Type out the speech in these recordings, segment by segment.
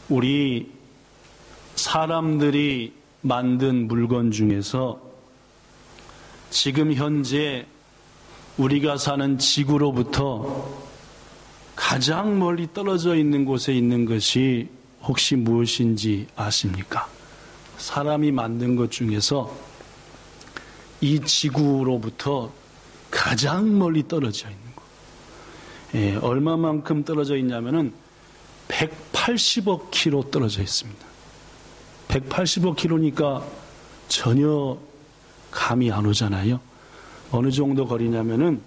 우리 사람들이 만든 물건 중에서 지금 현재 우리가 사는 지구로부터 가장 멀리 떨어져 있는 곳에 있는 것이 혹시 무엇인지 아십니까? 사람이 만든 것 중에서 이 지구로부터 가장 멀리 떨어져 있는 것. 얼마만큼 떨어져 있냐면은 180억 킬로 떨어져 있습니다. 180억 킬로니까 전혀 감이 안 오잖아요. 어느 정도 거리냐면은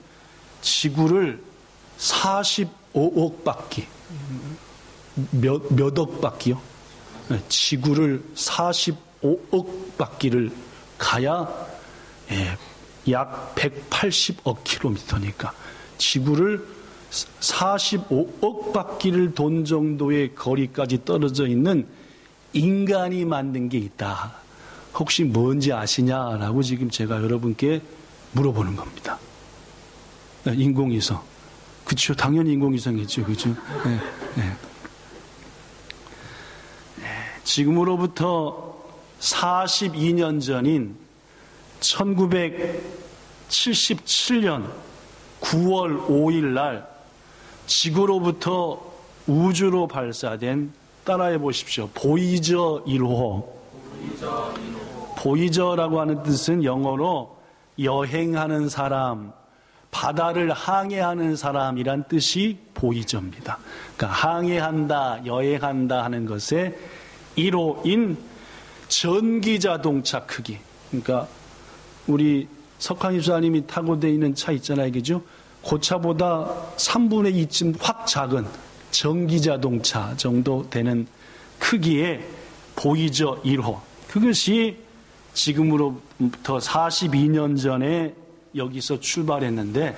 지구를 45억 바퀴, 몇 억 바퀴요? 지구를 45억 바퀴를 가야 약 180억 킬로미터니까 지구를 45억 바퀴를 돈 정도의 거리까지 떨어져 있는 인간이 만든 게 있다. 혹시 뭔지 아시냐라고 지금 제가 여러분께 물어보는 겁니다. 인공위성. 그렇죠. 당연히 인공위성이죠. 그렇죠. 지금으로부터 42년 전인 1977년 9월 5일 날 지구로부터 우주로 발사된, 따라해 보십시오. 보이저 1호. 보이저라고 하는 뜻은 영어로 여행하는 사람, 바다를 항해하는 사람이란 뜻이 보이저입니다. 그러니까 항해한다, 여행한다 하는 것의 1호인 전기자동차 크기. 그러니까 우리 석환 집사님이 타고 다니는 차 있잖아요. 그죠? 그 차보다 3분의 2쯤 확 작은 전기자동차 정도 되는 크기의 보이저 1호. 그것이 지금으로부터 42년 전에 여기서 출발했는데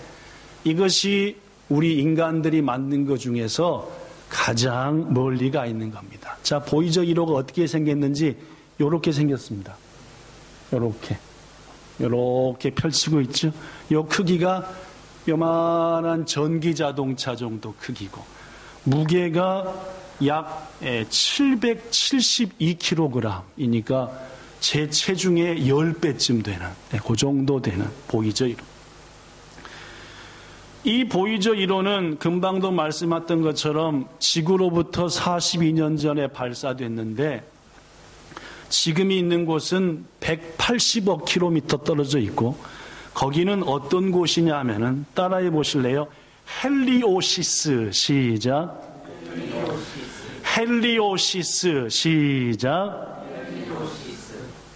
이것이 우리 인간들이 만든 것 중에서 가장 멀리 가 있는 겁니다. 자, 보이저 1호가 어떻게 생겼는지 이렇게 생겼습니다. 이렇게 펼치고 있죠. 이 크기가 요만한 전기자동차 정도 크기고 무게가 약 772kg이니까 제 체중의 10배쯤 되는, 그 정도 되는 보이저 1호. 이 보이저 1호는 금방도 말씀했던 것처럼 지구로부터 42년 전에 발사됐는데 지금이 있는 곳은 180억 킬로미터 떨어져 있고 거기는 어떤 곳이냐 하면은 따라해 보실래요? 헬리오시스. 시작. 헬리오시스. 시작.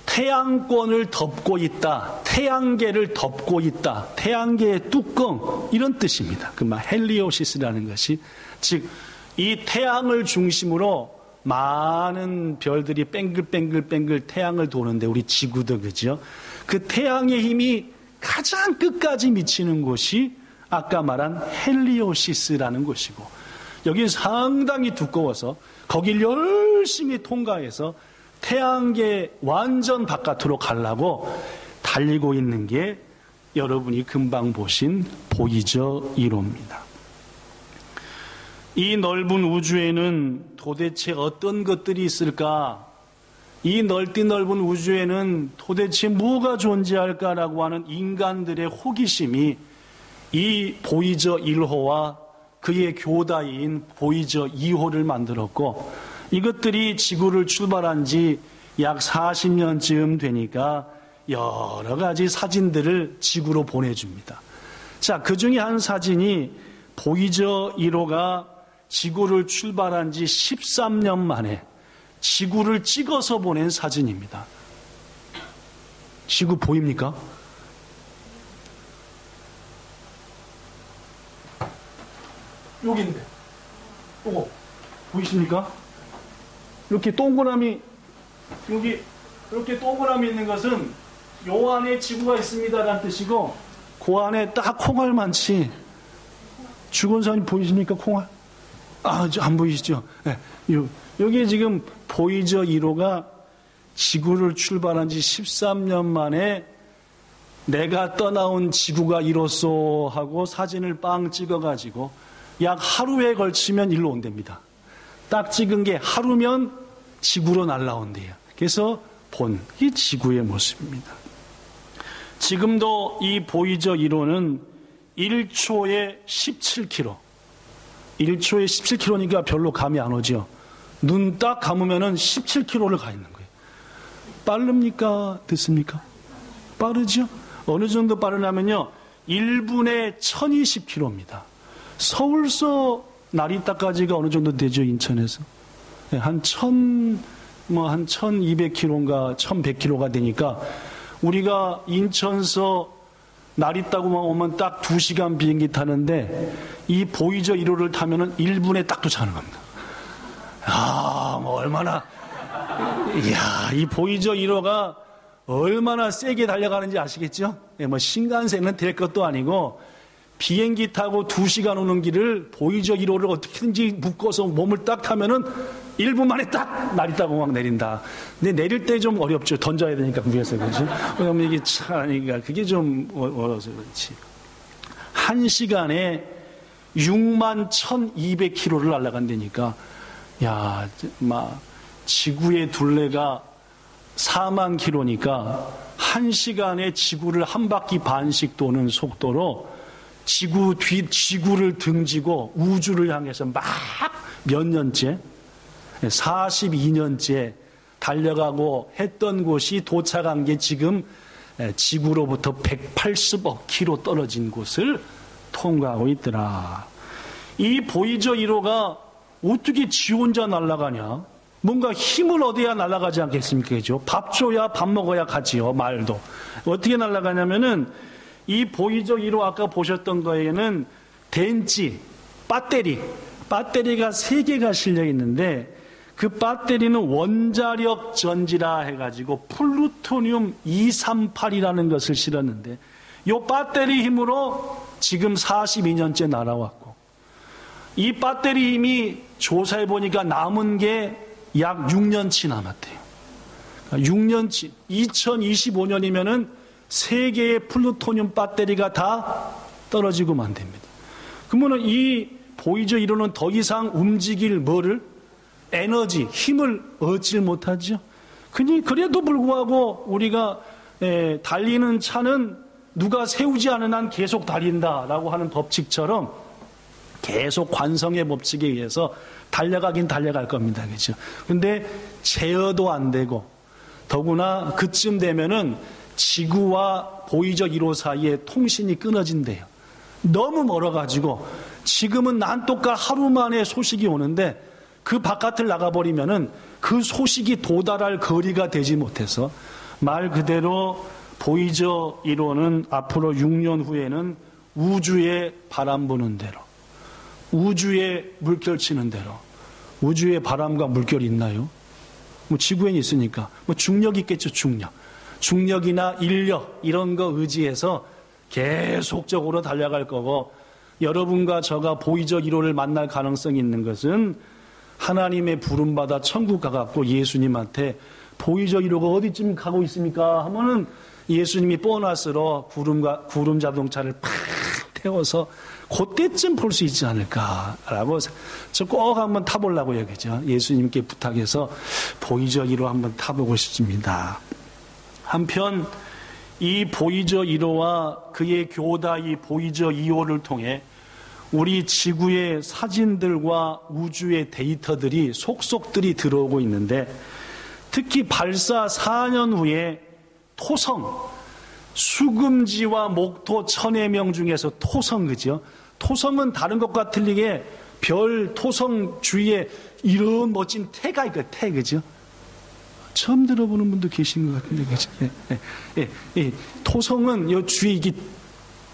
태양권을 덮고 있다. 태양계를 덮고 있다. 태양계의 뚜껑, 이런 뜻입니다. 그 말 헬리오시스라는 것이, 즉 이 태양을 중심으로 많은 별들이 뱅글뱅글 태양을 도는데 우리 지구도 그죠? 그 태양의 힘이 가장 끝까지 미치는 곳이 아까 말한 헬리오시스라는 곳이고 여기는 상당히 두꺼워서 거길 열심히 통과해서 태양계 완전 바깥으로 가려고 달리고 있는 게 여러분이 금방 보신 보이저 1호입니다. 이 넓은 우주에는 도대체 어떤 것들이 있을까? 이 넓디 넓은 우주에는 도대체 뭐가 존재할까라고 하는 인간들의 호기심이 이 보이저 1호와 그의 교다인 보이저 2호를 만들었고 이것들이 지구를 출발한 지 약 40년쯤 되니까 여러 가지 사진들을 지구로 보내줍니다. 자, 그 중에 한 사진이 보이저 1호가 지구를 출발한 지 13년 만에 지구를 찍어서 보낸 사진입니다. 지구 보입니까? 여기인데. 보이십니까? 이렇게 동그라미, 여기 이렇게 동그라미 있는 것은 요 안에 지구가 있습니다라는 뜻이고 그 안에 딱 콩알만치 죽은 사람이 보이십니까? 콩알? 안 보이시죠? 네. 여기 지금 보이저 1호가 지구를 출발한 지 13년 만에 내가 떠나온 지구가 이로써 하고 사진을 빵 찍어가지고 약 하루에 걸치면 일로 온답니다. 딱 찍은 게 하루면 지구로 날아온대요. 그래서 이 지구의 모습입니다. 지금도 이 보이저 1호는 1초에 17km. 1초에 17km니까 별로 감이 안 오죠. 눈 딱 감으면은 17km를 가 있는 거예요. 빠릅니까? 듣습니까? 빠르죠? 어느 정도 빠르냐면요. 1분에 1020km입니다. 서울서 나리타까지가 어느 정도 되죠, 인천에서? 한 1200km인가 1100km가 되니까 우리가 인천서 나리타고만 오면 딱 2시간 비행기 타는데 이 보이저 1호를 타면은 1분에 딱 도착하는 겁니다. 얼마나, 이 보이저 1호가 얼마나 세게 달려가는지 아시겠죠? 신간세는 될 것도 아니고 비행기 타고 2시간 오는 길을 보이저 1호를 어떻게든지 묶어서 몸을 딱 타면은 1분 만에 딱 나리타 공항 내린다. 근데 내릴 때 좀 어렵죠. 던져야 되니까 위에서 그렇지. 왜냐면 이게 차니까 그게 좀 어려워서 그렇지. 1시간에 61,200km를 날아간다니까. 지구의 둘레가 4만 킬로니까 1시간에 지구를 한 바퀴 반씩 도는 속도로 지구를 등지고 우주를 향해서 막 몇 년째 42년째 달려가고 했던 곳이 도착한 게 지금 지구로부터 180억 킬로 떨어진 곳을 통과하고 있더라. 이 보이저 1호가 어떻게 지 혼자 날아가냐? 뭔가 힘을 얻어야 날아가지 않겠습니까? 그죠? 밥 줘야 밥 먹어야 가지요. 말도. 어떻게 날아가냐면은 이 보이저 1호 아까 보셨던 거에는電池, 배터리가 3개가 실려 있는데 그 배터리는 원자력 전지라 해가지고 플루토늄 238이라는 것을 실었는데 이 배터리 힘으로 지금 42년째 날아왔고 이 배터리 힘이 조사해 보니까 남은 게 약 6년치 남았대요. 6년치, 2025년이면은 세계의 플루토늄 배터리가 다 떨어지고 만듭니다. 그러면 이 보이저 1호는 더 이상 움직일 에너지, 힘을 얻질 못하죠. 그래도 불구하고 우리가 달리는 차는 누가 세우지 않은 한 계속 달린다라고 하는 법칙처럼 계속 관성의 법칙에 의해서 달려가긴 달려갈 겁니다. 그죠? 근데 제어도 안 되고 더구나 그쯤 되면은 지구와 보이저 1호 사이에 통신이 끊어진대요. 너무 멀어가지고 지금은 난독가 하루 만에 소식이 오는데 그 바깥을 나가버리면은 그 소식이 도달할 거리가 되지 못해서 말 그대로 보이저 1호는 앞으로 6년 후에는 우주에 바람 부는 대로 우주에 물결 치는 대로 우주에 바람과 물결이 있나요? 지구엔 있으니까 중력이 있겠죠. 중력이나 인력 이런 거 의지해서 계속적으로 달려갈 거고 여러분과 저가 보이저 1호를 만날 가능성이 있는 것은 하나님의 부름받아 천국 가갖고 예수님한테 보이저 1호가 어디쯤 가고 있습니까? 하면은 예수님이 보너스로 구름 자동차를 팍 태워서 그때쯤 볼 수 있지 않을까라고 저 꼭 한번 타보려고요. 그죠? 예수님께 부탁해서 보이저 1호 한번 타보고 싶습니다. 한편 이 보이저 1호와 그의 교다이 보이저 2호를 통해 우리 지구의 사진들과 우주의 데이터들이 속속들이 들어오고 있는데 특히 발사 4년 후에 토성, 수금지와 목토 천의 명 중에서 토성, 그죠? 토성은 다른 것과 틀리게 별 토성 주위에 이런 멋진 태가 있고 태, 그죠? 처음 들어보는 분도 계신 것 같은데, 그죠? 토성은 이 주위에 이게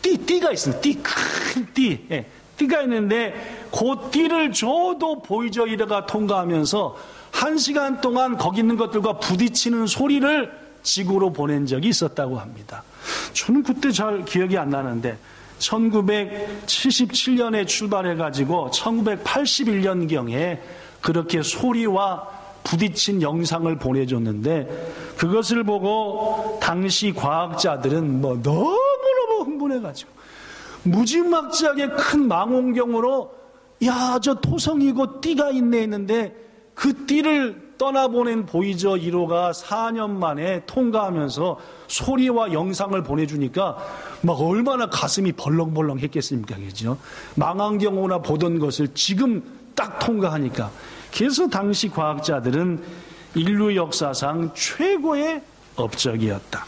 띠가 있습니다. 큰 띠. 띠가 있는데 그 띠를 줘도 보이저 1호가 통과하면서 1시간 동안 거기 있는 것들과 부딪히는 소리를 지구로 보낸 적이 있었다고 합니다. 저는 그때 잘 기억이 안 나는데 1977년에 출발해가지고 1981년경에 그렇게 소리와 부딪힌 영상을 보내줬는데 그것을 보고 당시 과학자들은 너무너무 흥분해가지고 무지막지하게 큰 망원경으로 야, 저 토성이고 띠가 있네 했는데 그 띠를 떠나보낸 보이저 1호가 4년 만에 통과하면서 소리와 영상을 보내주니까 막 얼마나 가슴이 벌렁벌렁 했겠습니까? 그죠? 망원경으로나 보던 것을 지금 딱 통과하니까. 그래서 당시 과학자들은 인류 역사상 최고의 업적이었다.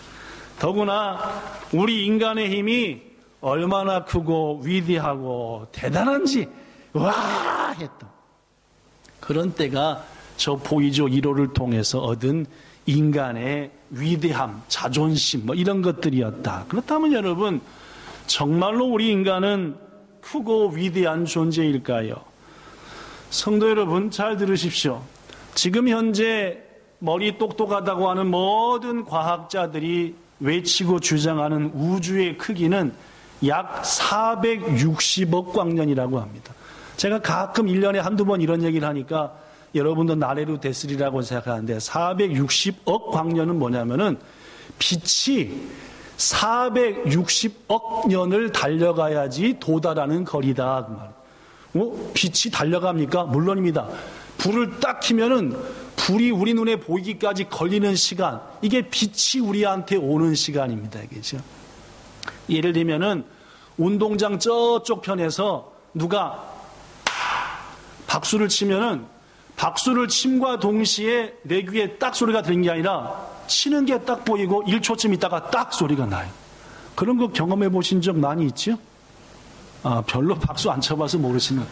더구나 우리 인간의 힘이 얼마나 크고 위대하고 대단한지 와 했던 그런 때가 저 보이저 1호를 통해서 얻은 인간의 위대함, 자존심 이런 것들이었다. 그렇다면 여러분 정말로 우리 인간은 크고 위대한 존재일까요? 성도 여러분 잘 들으십시오. 지금 현재 머리 똑똑하다고 하는 모든 과학자들이 외치고 주장하는 우주의 크기는 약 460억 광년이라고 합니다. 제가 가끔 1년에 한두 번 이런 얘기를 하니까 여러분도 나래로 됐으리라고 생각하는데 460억 광년은 뭐냐면은 빛이 460억 년을 달려가야지 도달하는 거리다. 빛이 달려갑니까? 물론입니다. 불을 딱 켜면은 불이 우리 눈에 보이기까지 걸리는 시간, 이게 빛이 우리한테 오는 시간입니다. 그죠? 예를 들면은 운동장 저쪽 편에서 누가 박수를 치면은 박수를 침과 동시에 내 귀에 딱 소리가 들리는 게 아니라 치는 게 딱 보이고 1초쯤 있다가 딱 소리가 나요. 그런 거 경험해 보신 적 많이 있죠? 별로 박수 안 쳐봐서 모르시는.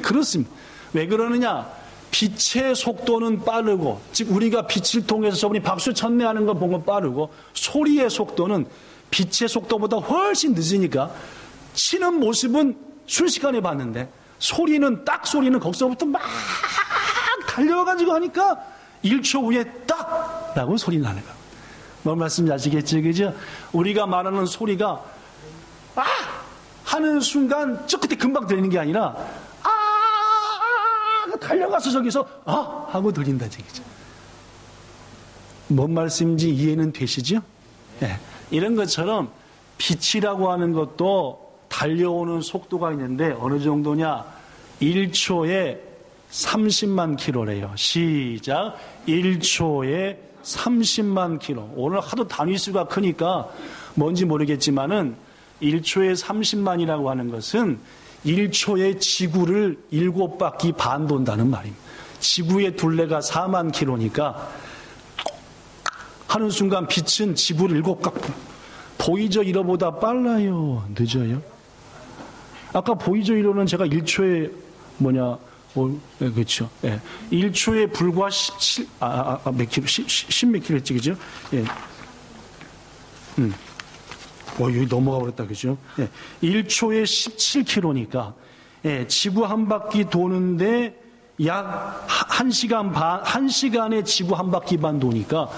그렇습니다. 왜 그러느냐? 빛의 속도는 빠르고, 즉 우리가 빛을 통해서 저분이 박수 쳤네 하는 거 보면 빠르고, 소리의 속도는 빛의 속도보다 훨씬 늦으니까 치는 모습은 순식간에 봤는데 소리는 거기서부터 막 달려가지고 하니까 1초 후에 딱! 라고 소리 나는 거예요. 뭔 말씀인지 아시겠죠? 그죠? 우리가 말하는 소리가 하는 순간 저 끝에 금방 들리는 게 아니라 달려가서 저기서 하고 들린다. 그죠? 뭔 말씀인지 이해는 되시죠? 네. 이런 것처럼 빛이라고 하는 것도 달려오는 속도가 있는데 어느 정도냐? 1초에 30만 킬로래요. 시작. 1초에 30만 킬로. 오늘 하도 단위수가 크니까 뭔지 모르겠지만은 1초에 30만이라고 하는 것은 1초에 지구를 7바퀴 반 돈다는 말입니다. 지구의 둘레가 4만 킬로니까 하는 순간 빛은 지구를 7바퀴. 보이저 1호보다 빨라요? 늦어요? 아까 보이저 1호는 제가 1초에 그렇죠. 예. 1초에 불과 17, 몇 킬로, 10 몇 킬로 했지, 그죠? 예. 여기 넘어가 버렸다, 그죠? 예. 1초에 17킬로니까, 예. 지구 한 바퀴 도는데 약 1시간 반, 1시간에 지구 한 바퀴 반 도니까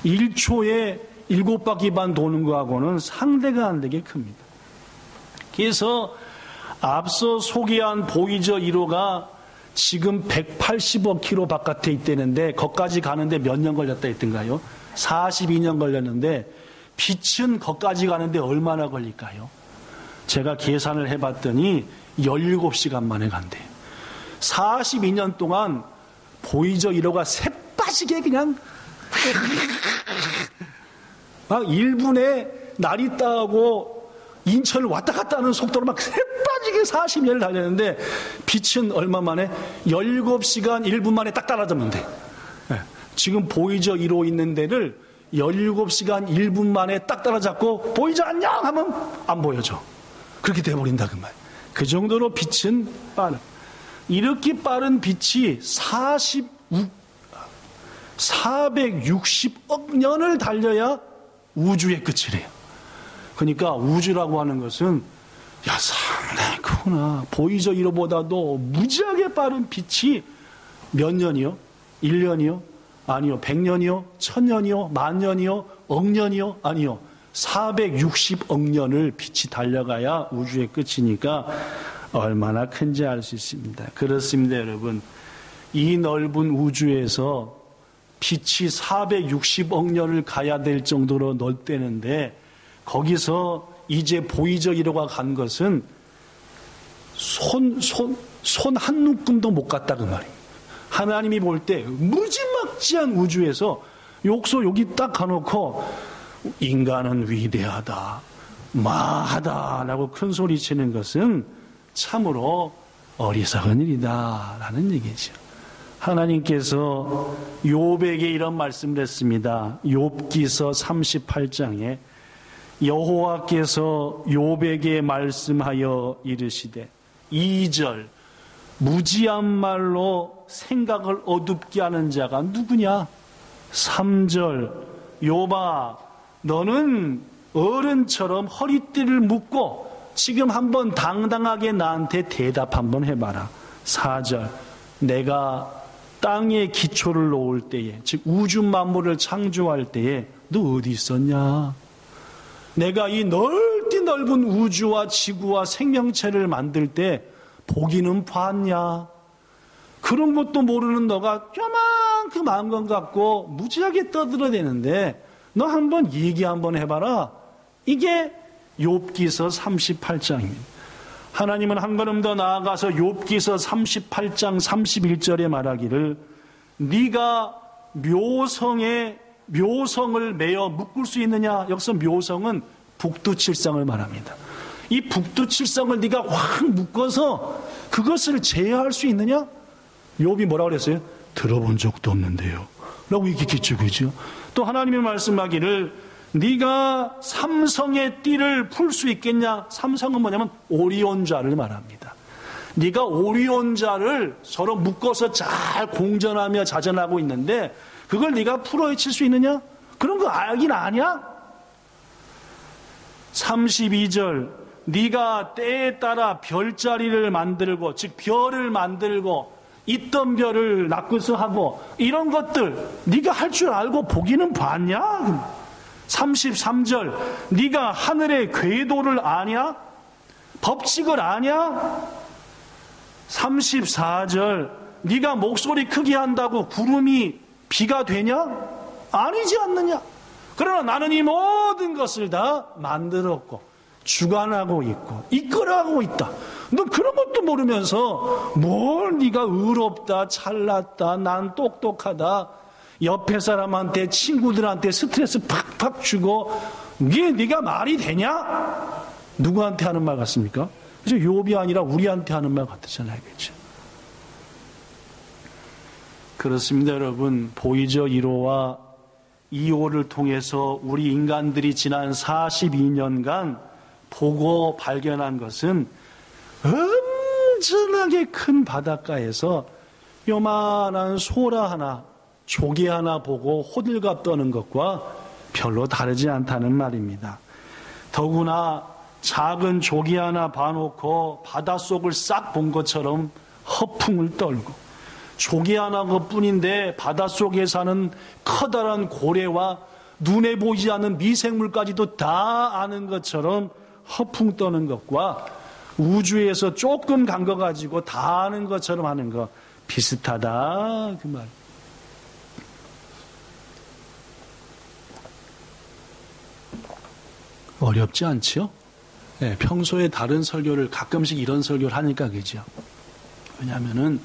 1초에 7바퀴 반 도는 거하고는 상대가 안 되게 큽니다. 그래서 앞서 소개한 보이저 1호가 지금 180억 킬로 바깥에 있다는데 거기까지 가는데 몇 년 걸렸다 했던가요? 42년 걸렸는데 빛은 거기까지 가는데 얼마나 걸릴까요? 제가 계산을 해봤더니 17시간 만에 간대요. 42년 동안 보이저 1호가 새빠지게 그냥 막 1분에 나리따하고 인천을 왔다 갔다 하는 속도로 막 새빠지게 40년을 달렸는데 빛은 얼마 만에 17시간 1분 만에 딱 따라잡으면 돼. 네. 지금 보이저 1호 있는 데를 17시간 1분 만에 딱 따라잡고 보이저 안녕 하면 안 보여줘. 그렇게 돼버린다 그 말. 그 정도로 빛은 빠른. 이렇게 빠른 빛이 460억 년을 달려야 우주의 끝이래요. 그러니까 우주라고 하는 것은 상당히 크구나. 보이저 1호보다도 무지하게 빠른 빛이 몇 년이요? 1년이요? 아니요. 100년이요? 1000년이요? 만년이요? 억년이요? 아니요. 460억 년을 빛이 달려가야 우주의 끝이니까 얼마나 큰지 알 수 있습니다. 그렇습니다, 여러분. 이 넓은 우주에서 빛이 460억 년을 가야 될 정도로 넓다는데 거기서 이제 보이저 1호가 간 것은 손 한 묶음도 못 갔다 그 말이에요. 하나님이 볼 때 무지막지한 우주에서 욕소 여기 딱 가놓고 인간은 위대하다, 마하다라고 큰 소리 치는 것은 참으로 어리석은 일이다라는 얘기죠. 하나님께서 욥에게 이런 말씀을 했습니다. 욥기서 38장에 여호와께서 욥에게 말씀하여 이르시되 2절 무지한 말로 생각을 어둡게 하는 자가 누구냐? 3절 욥아 너는 어른처럼 허리띠를 묶고 지금 한번 당당하게 나한테 대답 한번 해봐라. 4절 내가 땅에 기초를 놓을 때에 즉 우주 만물을 창조할 때에 너 어디 있었냐? 내가 이 넓은 우주와 지구와 생명체를 만들 때 보기는 봤냐? 그런 것도 모르는 너가 요만큼 안 것 같고 무지하게 떠들어대는데 너 한번 얘기 한번 해봐라. 이게 욥기서 38장입니다. 하나님은 한 걸음 더 나아가서 욥기서 38장 31절에 말하기를 네가 묘성을 매어 묶을 수 있느냐? 여기서 묘성은 북두칠성을 말합니다. 이 북두칠성을 네가 확 묶어서 그것을 제어할 수 있느냐? 욥이 뭐라고 그랬어요? 들어본 적도 없는데요 라고 얘기했죠. 그죠? 또 하나님이 말씀하기를 네가 삼성의 띠를 풀 수 있겠냐? 삼성은 뭐냐면 오리온자를 말합니다. 네가 오리온자를 서로 묶어서 잘 공전하며 자전하고 있는데 그걸 네가 풀어헤칠 수 있느냐? 그런 거 알긴 아냐? 32절 네가 때에 따라 별자리를 만들고 즉 별을 만들고 있던 별을 낚으서 하고 이런 것들 네가 할 줄 알고 보기는 봤냐? 33절 네가 하늘의 궤도를 아냐? 법칙을 아냐? 34절 네가 목소리 크게 한다고 구름이 비가 되냐? 아니지 않느냐? 그러나 나는 이 모든 것을 다 만들었고 주관하고 있고 이끌어가고 있다. 너 그런 것도 모르면서 뭘 네가 의롭다, 잘났다, 난 똑똑하다, 옆에 사람한테 친구들한테 스트레스 팍팍 주고 이게 네가 말이 되냐? 누구한테 하는 말 같습니까? 그래서 욥이 아니라 우리한테 하는 말 같으잖아요. 그렇죠? 그렇습니다. 여러분 보이저 1호와 2호를 통해서 우리 인간들이 지난 42년간 보고 발견한 것은 엄청나게 큰 바닷가에서 요만한 소라 하나, 조개 하나 보고 호들갑 떠는 것과 별로 다르지 않다는 말입니다. 더구나 작은 조개 하나 봐놓고 바닷속을 싹 본 것처럼 허풍을 떨고 조개 하나 것뿐인데 바닷속에 사는 커다란 고래와 눈에 보이지 않는 미생물까지도 다 아는 것처럼 허풍 떠는 것과 우주에서 조금 간 거 가지고 다 아는 것처럼 하는 거 비슷하다 그 말. 어렵지 않죠? 네, 평소에 다른 설교를 가끔씩 이런 설교를 하니까 그죠? 왜냐하면은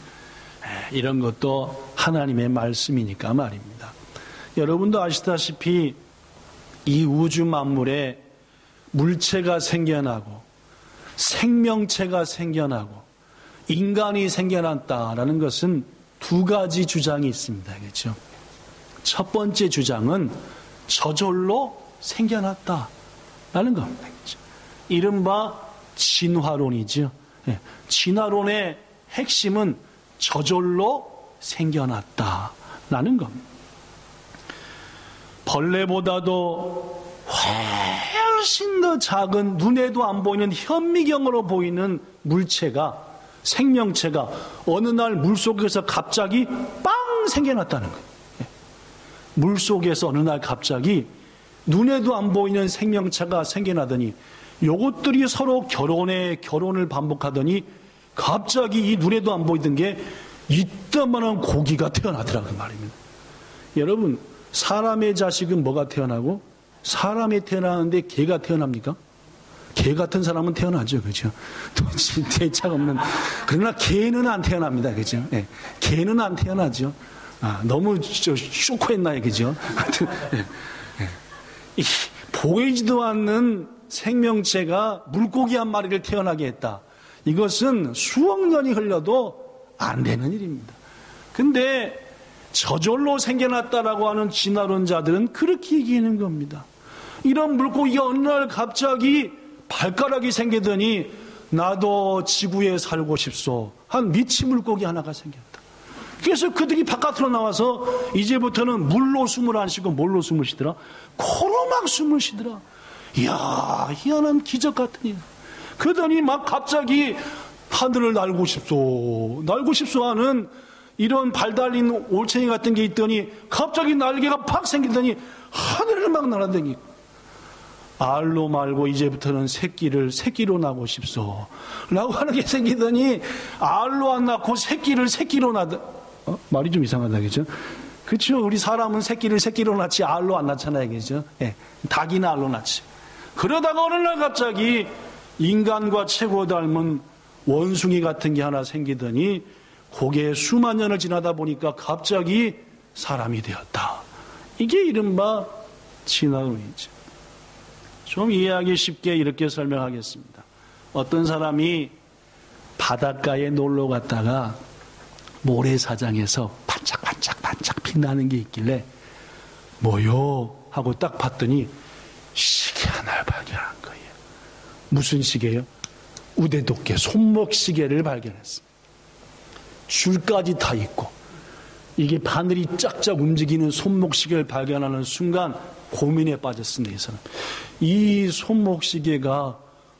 이런 것도 하나님의 말씀이니까 말입니다. 여러분도 아시다시피 이 우주 만물에 물체가 생겨나고 생명체가 생겨나고 인간이 생겨났다라는 것은 두 가지 주장이 있습니다. 그렇죠? 첫 번째 주장은 저절로 생겨났다라는 겁니다. 그렇죠? 이른바 진화론이죠. 진화론의 핵심은 저절로 생겨났다라는 겁니다. 벌레보다도 훨씬 더 작은 눈에도 안 보이는 현미경으로 보이는 물체가 생명체가 어느 날 물속에서 갑자기 빵 생겨났다는 거예요. 물속에서 어느 날 갑자기 눈에도 안 보이는 생명체가 생겨나더니 요것들이 서로 결혼을 반복하더니 갑자기 이 눈에도 안 보이던 게 이따만한 고기가 태어나더라고 말입니다. 여러분 사람의 자식은 뭐가 태어나고 사람이 태어나는데 개가 태어납니까? 개 같은 사람은 태어나죠, 그죠? 대차가 없는. 그러나 개는 안 태어납니다, 그죠? 예. 개는 안 태어나죠. 너무 쇼크했나요, 그죠? 하여튼, 예. 보이지도 않는 생명체가 물고기 한 마리를 태어나게 했다. 이것은 수억 년이 흘러도 안 되는 일입니다. 근데 저절로 생겨났다라고 하는 진화론자들은 그렇게 얘기하는 겁니다. 이런 물고기가 어느 날 갑자기 발가락이 생기더니 나도 지구에 살고 싶소 한 미치 물고기 하나가 생겼다. 그래서 그들이 바깥으로 나와서 이제부터는 물로 숨을 안 쉬고 뭘로 숨을 쉬더라? 코로 막 숨을 쉬더라. 이야, 희한한 기적 같은 일. 그러더니 막 갑자기 하늘을 날고 싶소 하는 이런 발 달린 올챙이 같은 게 있더니 갑자기 날개가 팍 생기더니 하늘을 막 날아다니고, 알로 말고 이제부터는 새끼로 낳고 싶소 라고 하는 게 생기더니 알로 안 낳고 새끼로 낳다. 말이 좀 이상하다, 그죠? 그렇죠. 우리 사람은 새끼로 낳지 알로 안 낳잖아요, 그죠? 예, 닭이나 알로 낳지. 그러다가 어느 날 갑자기 인간과 최고 닮은 원숭이 같은 게 하나 생기더니 그게 수만 년을 지나다 보니까 갑자기 사람이 되었다. 이게 이른바 진화론이죠. 좀 이해하기 쉽게 이렇게 설명하겠습니다. 어떤 사람이 바닷가에 놀러 갔다가 모래사장에서 반짝반짝 빛나는 게 있길래 뭐요? 하고 딱 봤더니 시계 하나를 발견한 거예요. 무슨 시계요? 우대독계 손목 시계를 발견했습니다. 줄까지 다 있고 이게 바늘이 쫙쫙 움직이는 손목 시계를 발견하는 순간 고민에 빠졌습니다. 이 사람. 이 손목 시계가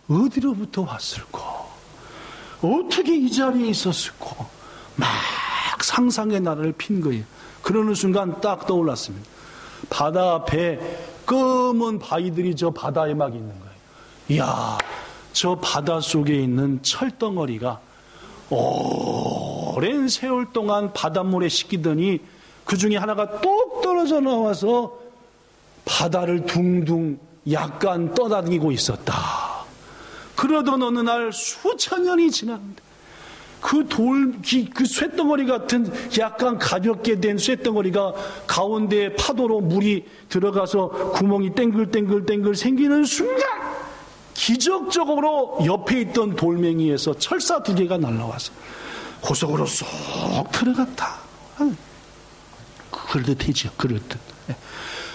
어디로부터 왔을까? 어떻게 이 자리에 있었을까? 막 상상의 나라를 핀 거예요. 그러는 순간 딱 떠올랐습니다. 바다 앞에 검은 바위들이 저 바다에 막 있는 거예요. 이야, 저 바다 속에 있는 철덩어리가 오랜 세월 동안 바닷물에 씻기더니 그 중에 하나가 똑 떨어져 나와서 바다를 둥둥 약간 떠다니고 있었다. 그러던 어느 날 수천 년이 지났는데 그 쇳덩어리 같은 약간 가볍게 된 쇳덩어리가 가운데 파도로 물이 들어가서 구멍이 땡글땡글 생기는 순간 기적적으로 옆에 있던 돌멩이에서 철사 2개가 날라와서 그 속으로 쏙 들어갔다. 그럴듯하죠. 그럴듯.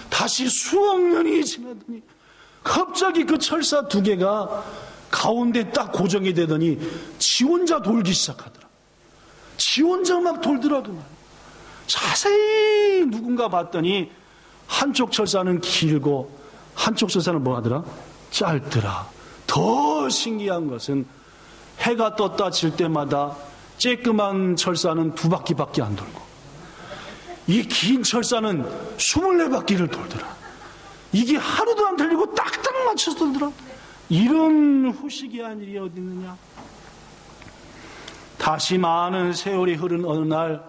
다시 수억 년이 지나더니 갑자기 그 철사 2개가 가운데 딱 고정이 되더니 지 혼자 돌기 시작하더라. 지 혼자 막 돌더라고만. 자세히 누군가 봤더니 한쪽 철사는 길고 한쪽 철사는 뭐 하더라? 짧더라. 더 신기한 것은 해가 떴다 질 때마다 쬐끄만 철사는 2바퀴밖에 안 돌고 이 긴 철사는 24바퀴를 돌더라. 이게 하루도 안 틀리고 딱딱 맞춰서 돌더라. 이런 후식이한 일이 어디 있느냐. 다시 많은 세월이 흐른 어느 날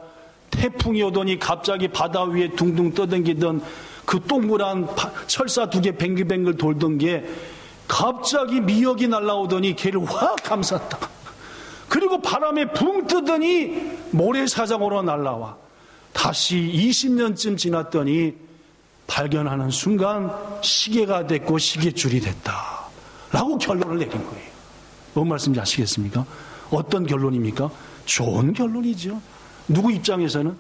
태풍이 오더니 갑자기 바다 위에 둥둥 떠댕기던 그 동그란 철사 2개 뱅글뱅글 돌던 게 갑자기 미역이 날라오더니 걔를 확 감쌌다. 그리고 바람에 붕 뜨더니 모래사장으로 날라와. 다시 20년쯤 지났더니 발견하는 순간 시계가 됐고 시계줄이 됐다 라고 결론을 내린 거예요. 뭔 말씀인지 아시겠습니까? 어떤 결론입니까? 좋은 결론이죠. 누구 입장에서는?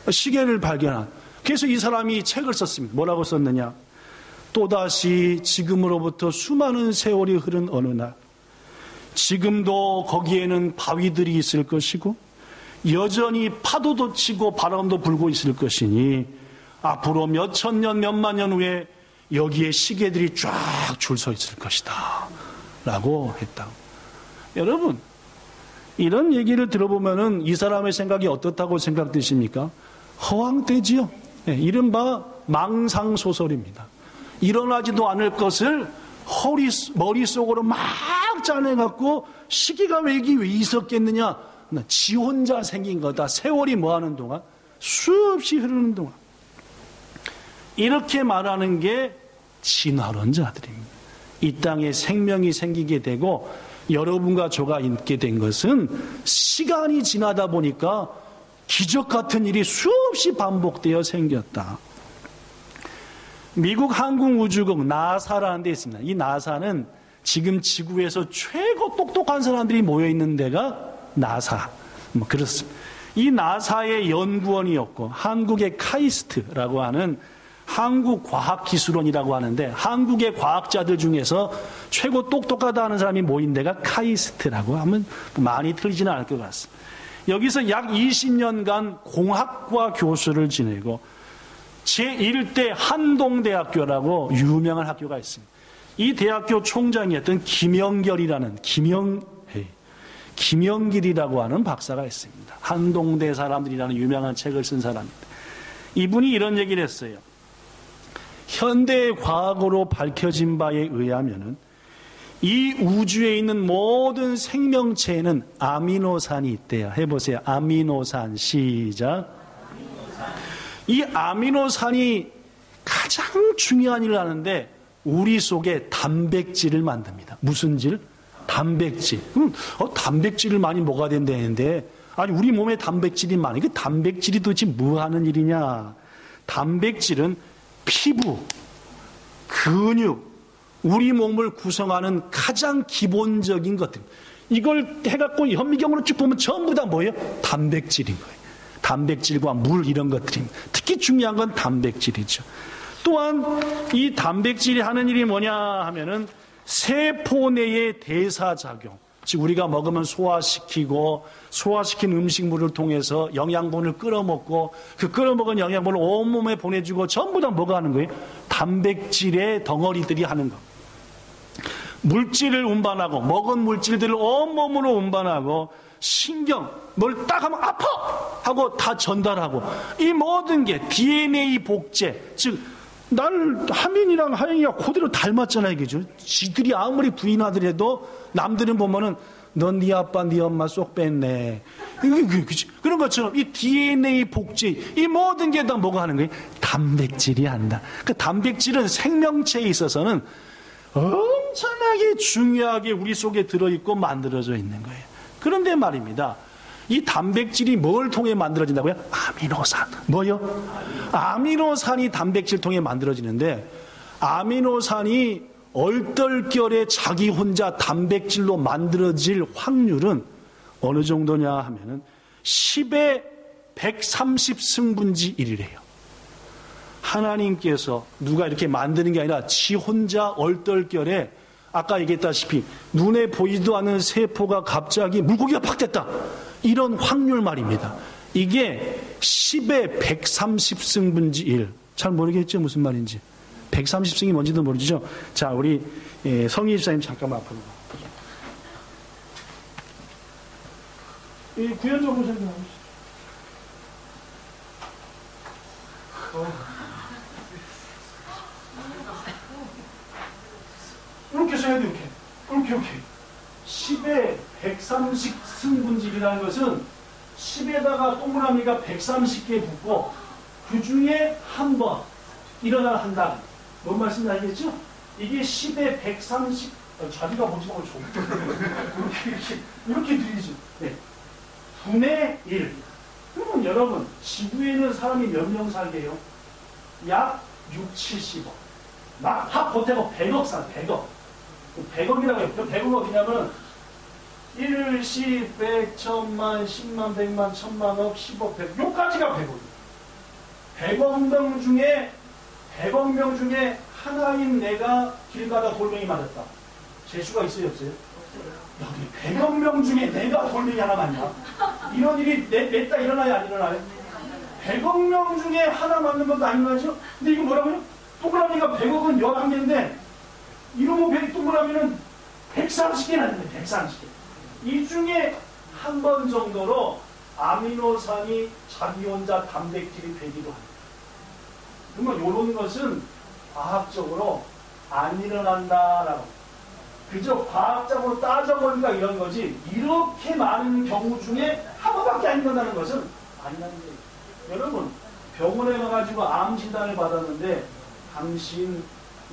시계를 발견한. 그래서 이 사람이 책을 썼습니다. 뭐라고 썼느냐? 또다시 지금으로부터 수많은 세월이 흐른 어느 날 지금도 거기에는 바위들이 있을 것이고 여전히 파도도 치고 바람도 불고 있을 것이니 앞으로 몇 천 년, 몇만 년 후에 여기에 시계들이 쫙 줄 서 있을 것이다 라고 했다. 여러분, 이런 얘기를 들어보면은 이 사람의 생각이 어떻다고 생각되십니까? 허황되지요. 이른바 망상소설입니다. 일어나지도 않을 것을 머릿속으로 막 짜내갖고 시계가 왜 있었겠느냐? 지 혼자 생긴 거다. 세월이 뭐하는 동안? 수없이 흐르는 동안. 이렇게 말하는 게 진화론자들입니다. 이 땅에 생명이 생기게 되고 여러분과 저가 있게 된 것은 시간이 지나다 보니까 기적 같은 일이 수없이 반복되어 생겼다. 미국 항공우주국 나사라는 데 있습니다. 이 나사는 지금 지구에서 최고 똑똑한 사람들이 모여있는 데가 나사. 그렇습니다. 이 나사의 연구원이었고 한국의 카이스트라고 하는 한국과학기술원이라고 하는데 한국의 과학자들 중에서 최고 똑똑하다 하는 사람이 모인 데가 카이스트라고 하면 많이 틀리지는 않을 것 같습니다. 여기서 약 20년간 공학과 교수를 지내고 제1대 한동대학교라고 유명한 학교가 있습니다. 이 대학교 총장이었던 김영길이라고 하는 박사가 있습니다. 한동대 사람들이라는 유명한 책을 쓴 사람입니다. 이분이 이런 얘기를 했어요. 현대의 과학으로 밝혀진 바에 의하면은 이 우주에 있는 모든 생명체에는 아미노산이 있대요. 해보세요. 아미노산. 시작. 이 아미노산이 가장 중요한 일을 하는데 우리 속에 단백질을 만듭니다. 무슨 질? 단백질. 그럼 단백질을 많이 먹어야 된다는데 아니 우리 몸에 단백질이 많이 그 단백질이 도대체 뭐 하는 일이냐? 단백질은 피부, 근육, 우리 몸을 구성하는 가장 기본적인 것들. 이걸 해갖고 현미경으로 쭉 보면 전부 다 뭐예요? 단백질인 거예요. 단백질과 물 이런 것들입니다. 특히 중요한 건 단백질이죠. 또한 이 단백질이 하는 일이 뭐냐 하면은 세포 내의 대사작용. 즉 우리가 먹으면 소화시키고 소화시킨 음식물을 통해서 영양분을 끌어먹고 그 끌어먹은 영양분을 온몸에 보내주고 전부 다 뭐가 하는 거예요? 단백질의 덩어리들이 하는 거. 물질을 운반하고 먹은 물질들을 온몸으로 운반하고 신경 뭘 딱 하면 아파 하고 다 전달하고 이 모든 게 DNA 복제 즉 날 하민이랑 하영이가 그대로 닮았잖아요. 그죠? 지들이 아무리 부인하더라도 남들은 보면은 넌 네 아빠 네 엄마 쏙 뺐네. 그런 것처럼 이 DNA 복제 이 모든 게 다 뭐가 하는 거예요? 단백질이 한다. 그 단백질은 생명체에 있어서는 엄청나게 중요하게 우리 속에 들어있고 만들어져 있는 거예요. 그런데 말입니다. 이 단백질이 뭘 통해 만들어진다고요? 아미노산. 뭐요? 아미노산이 단백질 통해 만들어지는데 아미노산이 얼떨결에 자기 혼자 단백질로 만들어질 확률은 어느 정도냐 하면은 10의 130승분지 1이래요. 하나님께서 누가 이렇게 만드는 게 아니라 지 혼자 얼떨결에 아까 얘기했다시피 눈에 보이지도 않는 세포가 갑자기 물고기가 팍 됐다. 이런 확률 말입니다. 이게 10의 130승분지 1. 잘 모르겠죠? 무슨 말인지. 130승이 뭔지도 모르죠? 자, 우리 성희 집사님 잠깐만 앞으로. 이 구현적으로 생각하시죠. 이렇게 써야 돼, 이렇게. 10의 130승분질이라는 것은 10에다가 동그라미가 130개 붙고 그 중에 한 번 일어나 한다. 뭔 말씀인지 알겠죠? 이게 10의 130, 자기가 보지 말고 이렇게 들리죠. 네. 분의 1. 그러면 여러분, 지구에는 사람이 몇 명 살게요? 약 6, 70억. 막 보태고 100억 살, 100억. 100억이라고 해요. 100억은 어디냐면 1, 10, 100, 1000만, 10만, 100만, 1000만억, 10억, 100억. 요까지가 100억이에요. 100억 명 중에 하나인 내가 길 가다 돌멩이 맞았다. 재수가 있어요, 없어요? 여기 100억 명 중에 내가 돌멩이 하나 맞나? 이런 일이 냈다 일어나요, 안 일어나요? 100억 명 중에 하나 맞는 것도 안 일어나죠? 근데 이거 뭐라고요? 동그라미가 100억은 11개인데 이놈의 동그라미는 130개나 있는데 130개. 이 중에 한 번 정도로 아미노산이 자기 혼자 단백질이 되기도 합니다. 그러면 이런 것은 과학적으로 안 일어난다라고. 그저 과학적으로 따져보니까 이런 거지 이렇게 많은 경우 중에 한 번밖에 안 일어나는 것은 아니라는 거예요. 여러분 병원에 가가지고 암 진단을 받았는데 당신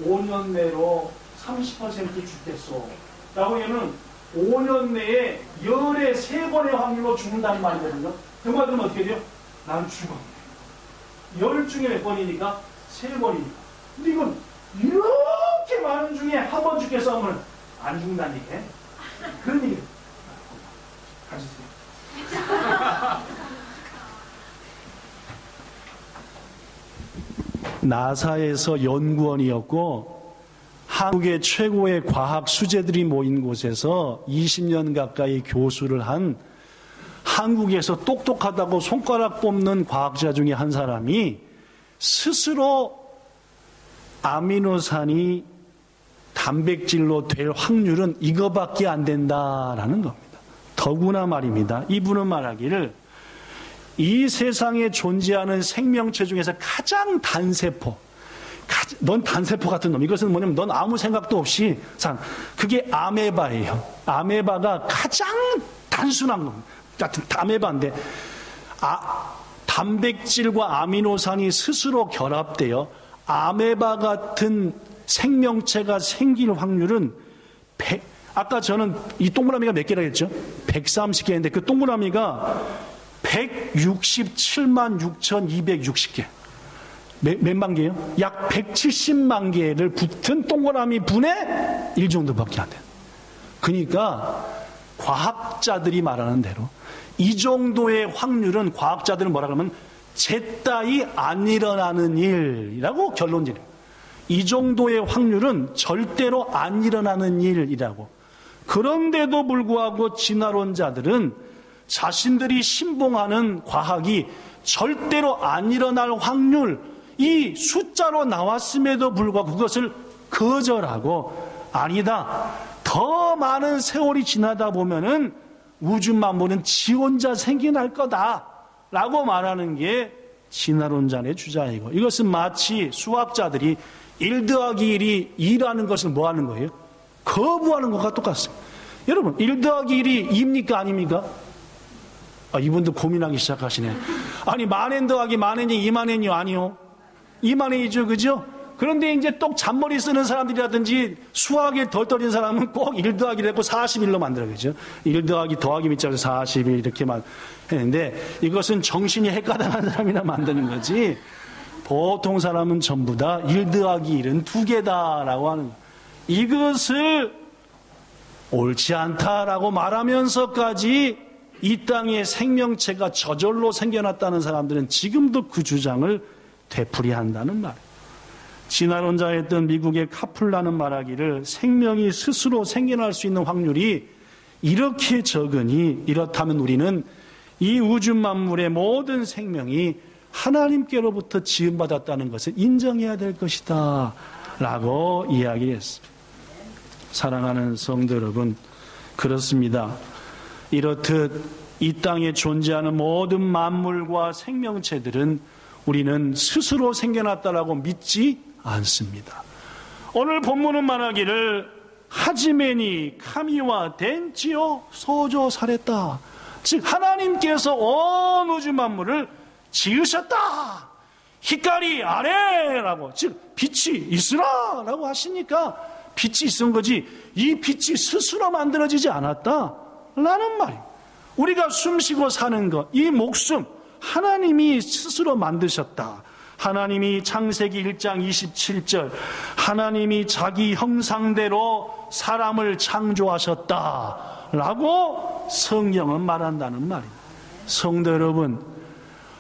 5년 내로 30% 죽겠소. 라고 하면 5년 내에 열의 3번의 확률로 죽는다는 말이거든요. 그 말 들으면 어떻게 돼요? 난 죽어. 열 중에 몇 번이니까? 3번이니까. 근데 이건 이렇게 많은 중에 한 번 죽겠어 하면 안 죽는다는 얘기예요. 그런 얘기예요. 가주세요. 나사에서 연구원이었고 한국의 최고의 과학 수재들이 모인 곳에서 20년 가까이 교수를 한 한국에서 똑똑하다고 손가락 뽑는 과학자 중에 한 사람이 스스로 아미노산이 단백질로 될 확률은 이거밖에 안 된다라는 겁니다. 더구나 말입니다. 이분은 말하기를 이 세상에 존재하는 생명체 중에서 가장 단세포, 넌 단세포 같은 놈. 이것은 뭐냐면 넌 아무 생각도 없이 그게 아메바예요. 아메바가 가장 단순한 겁니다. 아메바인데 단백질과 아미노산이 스스로 결합되어 아메바 같은 생명체가 생길 확률은 아까 저는 이 동그라미가 몇 개라 했죠? 130개인데 그 동그라미가 167만 6,260개. 몇만 개요? 약 170만 개를 붙은 동그라미 분의 1 정도밖에 안 돼요. 그러니까 과학자들이 말하는 대로 이 정도의 확률은 과학자들은 뭐라 그러면 제따위 안 일어나는 일이라고 결론 지어요. 이 정도의 확률은 절대로 안 일어나는 일이라고. 그런데도 불구하고 진화론자들은 자신들이 신봉하는 과학이 절대로 안 일어날 확률, 이 숫자로 나왔음에도 불구하고 그것을 거절하고 아니다. 더 많은 세월이 지나다 보면은 우주 만물은 지 혼자 생겨날 거다라고 말하는 게 진화론자의 주장이고, 이것은 마치 수학자들이 1 더하기 1이 2라는 것을 뭐 하는 거예요? 거부하는 것과 똑같습니다. 여러분, 1 더하기 1이 2입니까? 아닙니까? 이분도 고민하기 시작하시네. 아니, 만엔 더하기 만엔이 2만엔이요? 아니요. 2만엔이죠. 그죠? 그런데 이제 또 잔머리 쓰는 사람들이라든지 수학에 덜 떨린 사람은 꼭 1 더하기를 했고 41로 만들어요. 그죠? 1 더하기 더하기 밑자로 41 이렇게만 했는데 이것은 정신이 헷가당한 사람이나 만드는 거지, 보통 사람은 전부 다 1 더하기 1은 2개다라고 하는 거예요. 이것을 옳지 않다라고 말하면서까지 이 땅에 생명체가 저절로 생겨났다는 사람들은 지금도 그 주장을 되풀이한다는 말이에요. 진화론자였던 미국의 카플라는 말하기를 생명이 스스로 생겨날 수 있는 확률이 이렇게 적으니 이렇다면 우리는 이 우주 만물의 모든 생명이 하나님께로부터 지음받았다는 것을 인정해야 될 것이다 라고 이야기했습니다. 사랑하는 성도 여러분, 그렇습니다. 이렇듯 이 땅에 존재하는 모든 만물과 생명체들은 우리는 스스로 생겨났다라고 믿지 않습니다. 오늘 본문은 말하기를 하지메니 카미와 덴지오 소조 사랬다. 즉 하나님께서 온 우주 만물을 지으셨다. 히카리 아래라고, 즉 빛이 있으라라고 하시니까 빛이 있은 거지 이 빛이 스스로 만들어지지 않았다라는 말이에요. 우리가 숨쉬고 사는 것, 이 목숨 하나님이 스스로 만드셨다. 하나님이 창세기 1장 27절 하나님이 자기 형상대로 사람을 창조하셨다라고 성경은 말한다는 말입니다. 성도 여러분,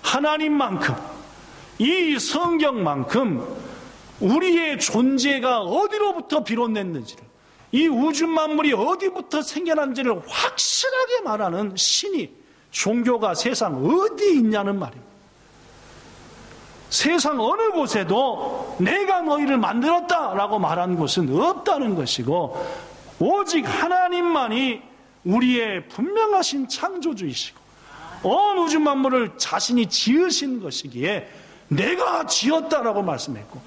하나님만큼, 이 성경만큼 우리의 존재가 어디로부터 비롯됐는지를, 이 우주 만물이 어디부터 생겨난지를 확실하게 말하는 신이, 종교가 세상 어디 있냐는 말입니다. 세상 어느 곳에도 내가 너희를 만들었다라고 말한 곳은 없다는 것이고, 오직 하나님만이 우리의 분명하신 창조주이시고 온 우주 만물을 자신이 지으신 것이기에 내가 지었다라고 말씀했고,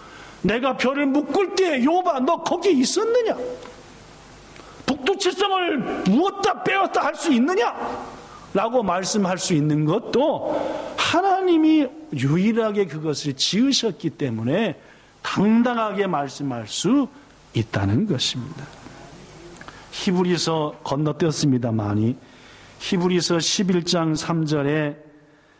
내가 별을 묶을 때 욥아 너 거기 있었느냐? 북두칠성을 무었다 빼었다 할 수 있느냐? 라고 말씀할 수 있는 것도 하나님이 유일하게 그것을 지으셨기 때문에 당당하게 말씀할 수 있다는 것입니다. 히브리서 건너뛰었습니다. 많이. 히브리서 11장 3절에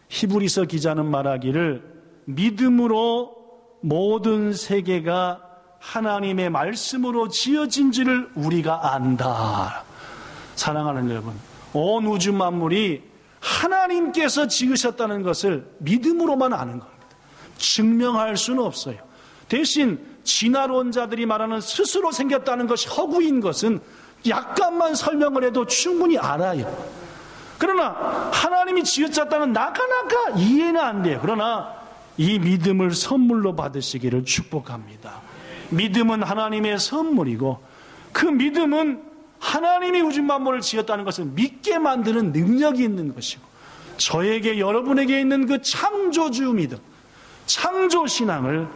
히브리서 기자는 말하기를 믿음으로 모든 세계가 하나님의 말씀으로 지어진지를 우리가 안다. 사랑하는 여러분, 온 우주 만물이 하나님께서 지으셨다는 것을 믿음으로만 아는 겁니다. 증명할 수는 없어요. 대신 진화론자들이 말하는 스스로 생겼다는 것이 허구인 것은 약간만 설명을 해도 충분히 알아요. 그러나 하나님이 지으셨다는 나가나가 이해는 안 돼요. 그러나 이 믿음을 선물로 받으시기를 축복합니다. 믿음은 하나님의 선물이고 그 믿음은 하나님이 우주 만물을 지었다는 것을 믿게 만드는 능력이 있는 것이고 저에게 여러분에게 있는 그 창조주 믿음, 창조신앙을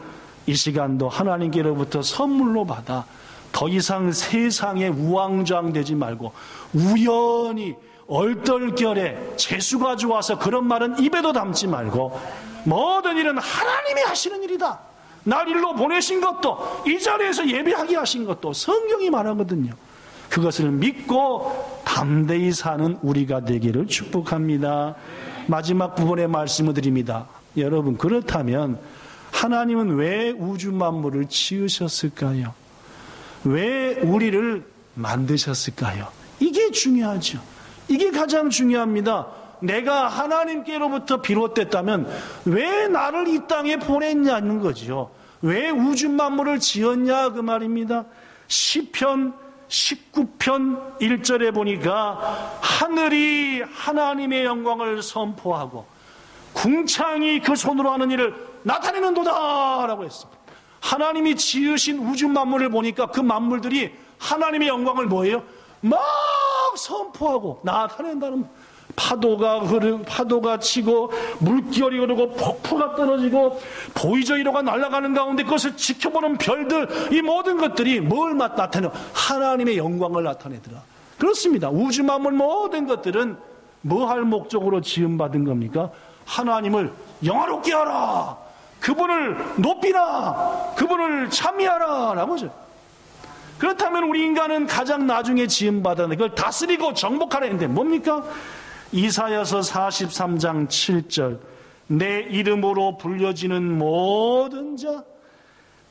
이 시간도 하나님께로부터 선물로 받아 더 이상 세상에 우왕좌왕되지 말고 우연히 얼떨결에 재수가 좋아서 그런 말은 입에도 담지 말고 모든 일은 하나님이 하시는 일이다. 날 일로 보내신 것도 이 자리에서 예배하게 하신 것도 성경이 말하거든요. 그것을 믿고 담대히 사는 우리가 되기를 축복합니다. 마지막 부분의 말씀을 드립니다. 여러분, 그렇다면 하나님은 왜 우주 만물을 지으셨을까요? 왜 우리를 만드셨을까요? 이게 중요하죠. 이게 가장 중요합니다. 내가 하나님께로부터 비롯됐다면 왜 나를 이 땅에 보냈냐는 거죠. 왜 우주 만물을 지었냐 그 말입니다. 시편 19편 1절에 보니까 하늘이 하나님의 영광을 선포하고 궁창이 그 손으로 하는 일을 나타내는도다 라고 했습니다. 하나님이 지으신 우주 만물을 보니까 그 만물들이 하나님의 영광을 뭐예요? 막 선포하고 나타낸다는, 파도가 치고 물결이 흐르고 폭포가 떨어지고 보이저이로가 날아가는 가운데 그것을 지켜보는 별들, 이 모든 것들이 뭘 나타내요? 하나님의 영광을 나타내더라. 그렇습니다. 우주 만물 모든 것들은 뭐 할 목적으로 지음받은 겁니까? 하나님을 영화롭게 하라, 그분을 높이라, 그분을 찬미하라 라고죠. 그렇다면 우리 인간은 가장 나중에 지음받았는데 그걸 다스리고 정복하라 했는데 뭡니까? 이사야서 43장 7절 내 이름으로 불려지는 모든 자,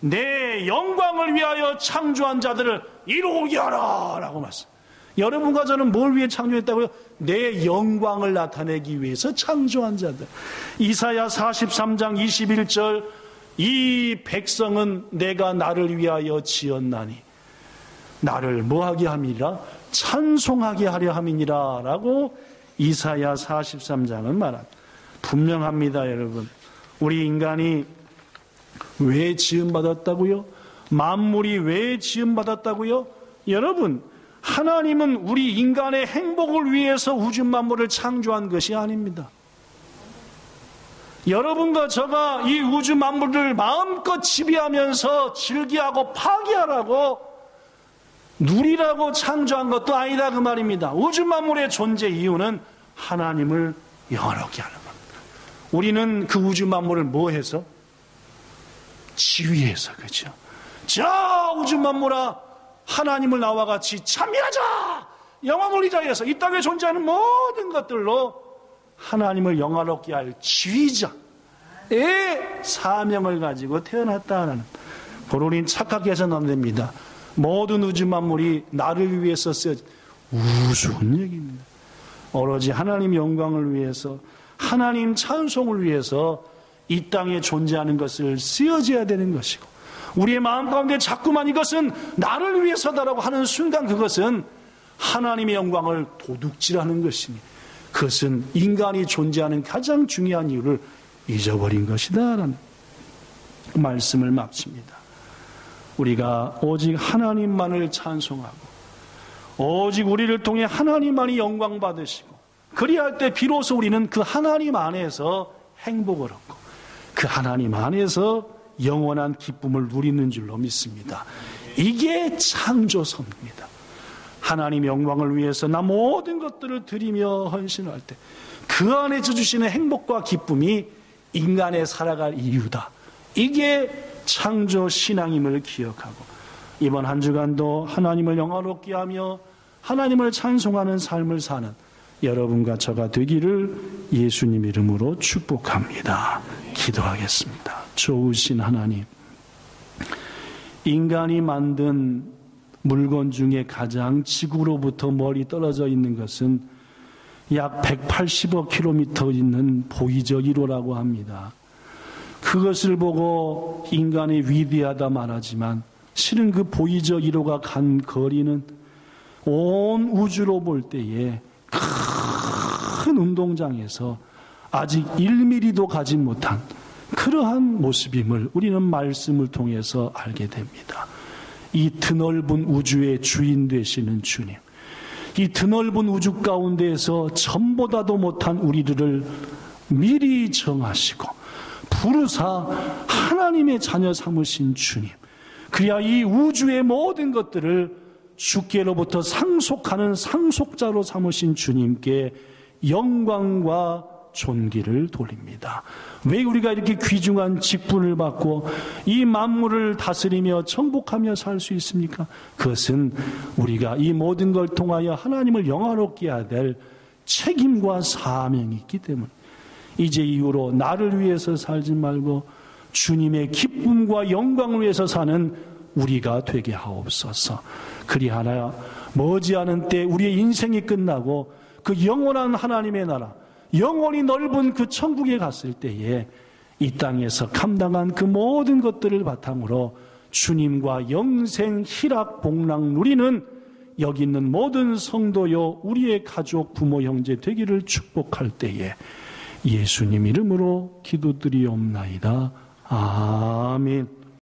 내 영광을 위하여 창조한 자들을 이루게 하라 라고 말씀. 여러분과 저는 뭘 위해 창조했다고요? 내 영광을 나타내기 위해서 창조한 자들. 이사야 43장 21절 이 백성은 내가 나를 위하여 지었나니 나를 뭐하게 함이라? 찬송하게 하려 함이니라 라고 이사야 43장은 말합니다. 분명합니다. 여러분, 우리 인간이 왜 지음받았다고요? 만물이 왜 지음받았다고요? 여러분, 하나님은 우리 인간의 행복을 위해서 우주 만물을 창조한 것이 아닙니다. 여러분과 저가 이 우주 만물을 마음껏 지배하면서 즐기하고 파괴하라고 누리라고 창조한 것도 아니다 그 말입니다. 우주 만물의 존재 이유는 하나님을 영화롭게 하는 겁니다. 우리는 그 우주 만물을 뭐 해서? 지휘해서, 그렇죠? 자, 우주 만물아, 하나님을 나와 같이 찬미하자, 영광 올리자 해서 이 땅에 존재하는 모든 것들로 하나님을 영화롭게 할 지휘자의 사명을 가지고 태어났다는, 그러니 착각해서는 안 됩니다. 모든 우주 만물이 나를 위해서 쓰여진 우스운 얘기입니다. 오로지 하나님 영광을 위해서, 하나님 찬송을 위해서 이 땅에 존재하는 것을 쓰여져야 되는 것이고, 우리의 마음 가운데 자꾸만 이것은 나를 위해서다라고 하는 순간 그것은 하나님의 영광을 도둑질하는 것이니 그것은 인간이 존재하는 가장 중요한 이유를 잊어버린 것이다라는 말씀을 마칩니다. 우리가 오직 하나님만을 찬송하고 오직 우리를 통해 하나님만이 영광 받으시고 그리할 때 비로소 우리는 그 하나님 안에서 행복을 얻고 그 하나님 안에서 영원한 기쁨을 누리는 줄로 믿습니다. 이게 창조선입니다. 하나님 영광을 위해서 나 모든 것들을 드리며 헌신할 때 그 안에서 주시는 행복과 기쁨이 인간의 살아갈 이유다. 이게 창조 신앙임을 기억하고 이번 한 주간도 하나님을 영화롭게 하며 하나님을 찬송하는 삶을 사는 여러분과 저가 되기를 예수님 이름으로 축복합니다. 기도하겠습니다. 좋으신 하나님, 인간이 만든 물건 중에 가장 지구로부터 멀리 떨어져 있는 것은 약 180억 킬로미터 있는 보이저 1호라고 합니다. 그것을 보고 인간이 위대하다 말하지만 실은 그 보이저 1호가 간 거리는 온 우주로 볼 때에 큰 운동장에서 아직 1mm도 가지 못한 그러한 모습임을 우리는 말씀을 통해서 알게 됩니다. 이 드넓은 우주의 주인 되시는 주님, 이 드넓은 우주 가운데에서 전보다도 못한 우리들을 미리 정하시고 부르사 하나님의 자녀 삼으신 주님, 그래야 이 우주의 모든 것들을 주께로부터 상속하는 상속자로 삼으신 주님께 영광과 존귀를 돌립니다. 왜 우리가 이렇게 귀중한 직분을 받고 이 만물을 다스리며 정복하며 살 수 있습니까? 그것은 우리가 이 모든 걸 통하여 하나님을 영화롭게 해야 될 책임과 사명이 있기 때문에 이제 이후로 나를 위해서 살지 말고 주님의 기쁨과 영광을 위해서 사는 우리가 되게 하옵소서. 그리하나 머지않은 때 우리의 인생이 끝나고 그 영원한 하나님의 나라, 영원히 넓은 그 천국에 갔을 때에 이 땅에서 감당한 그 모든 것들을 바탕으로 주님과 영생 희락 복락 누리는 여기 있는 모든 성도요 우리의 가족 부모 형제 되기를 축복할 때에 예수님 이름으로 기도드리옵나이다. 아멘.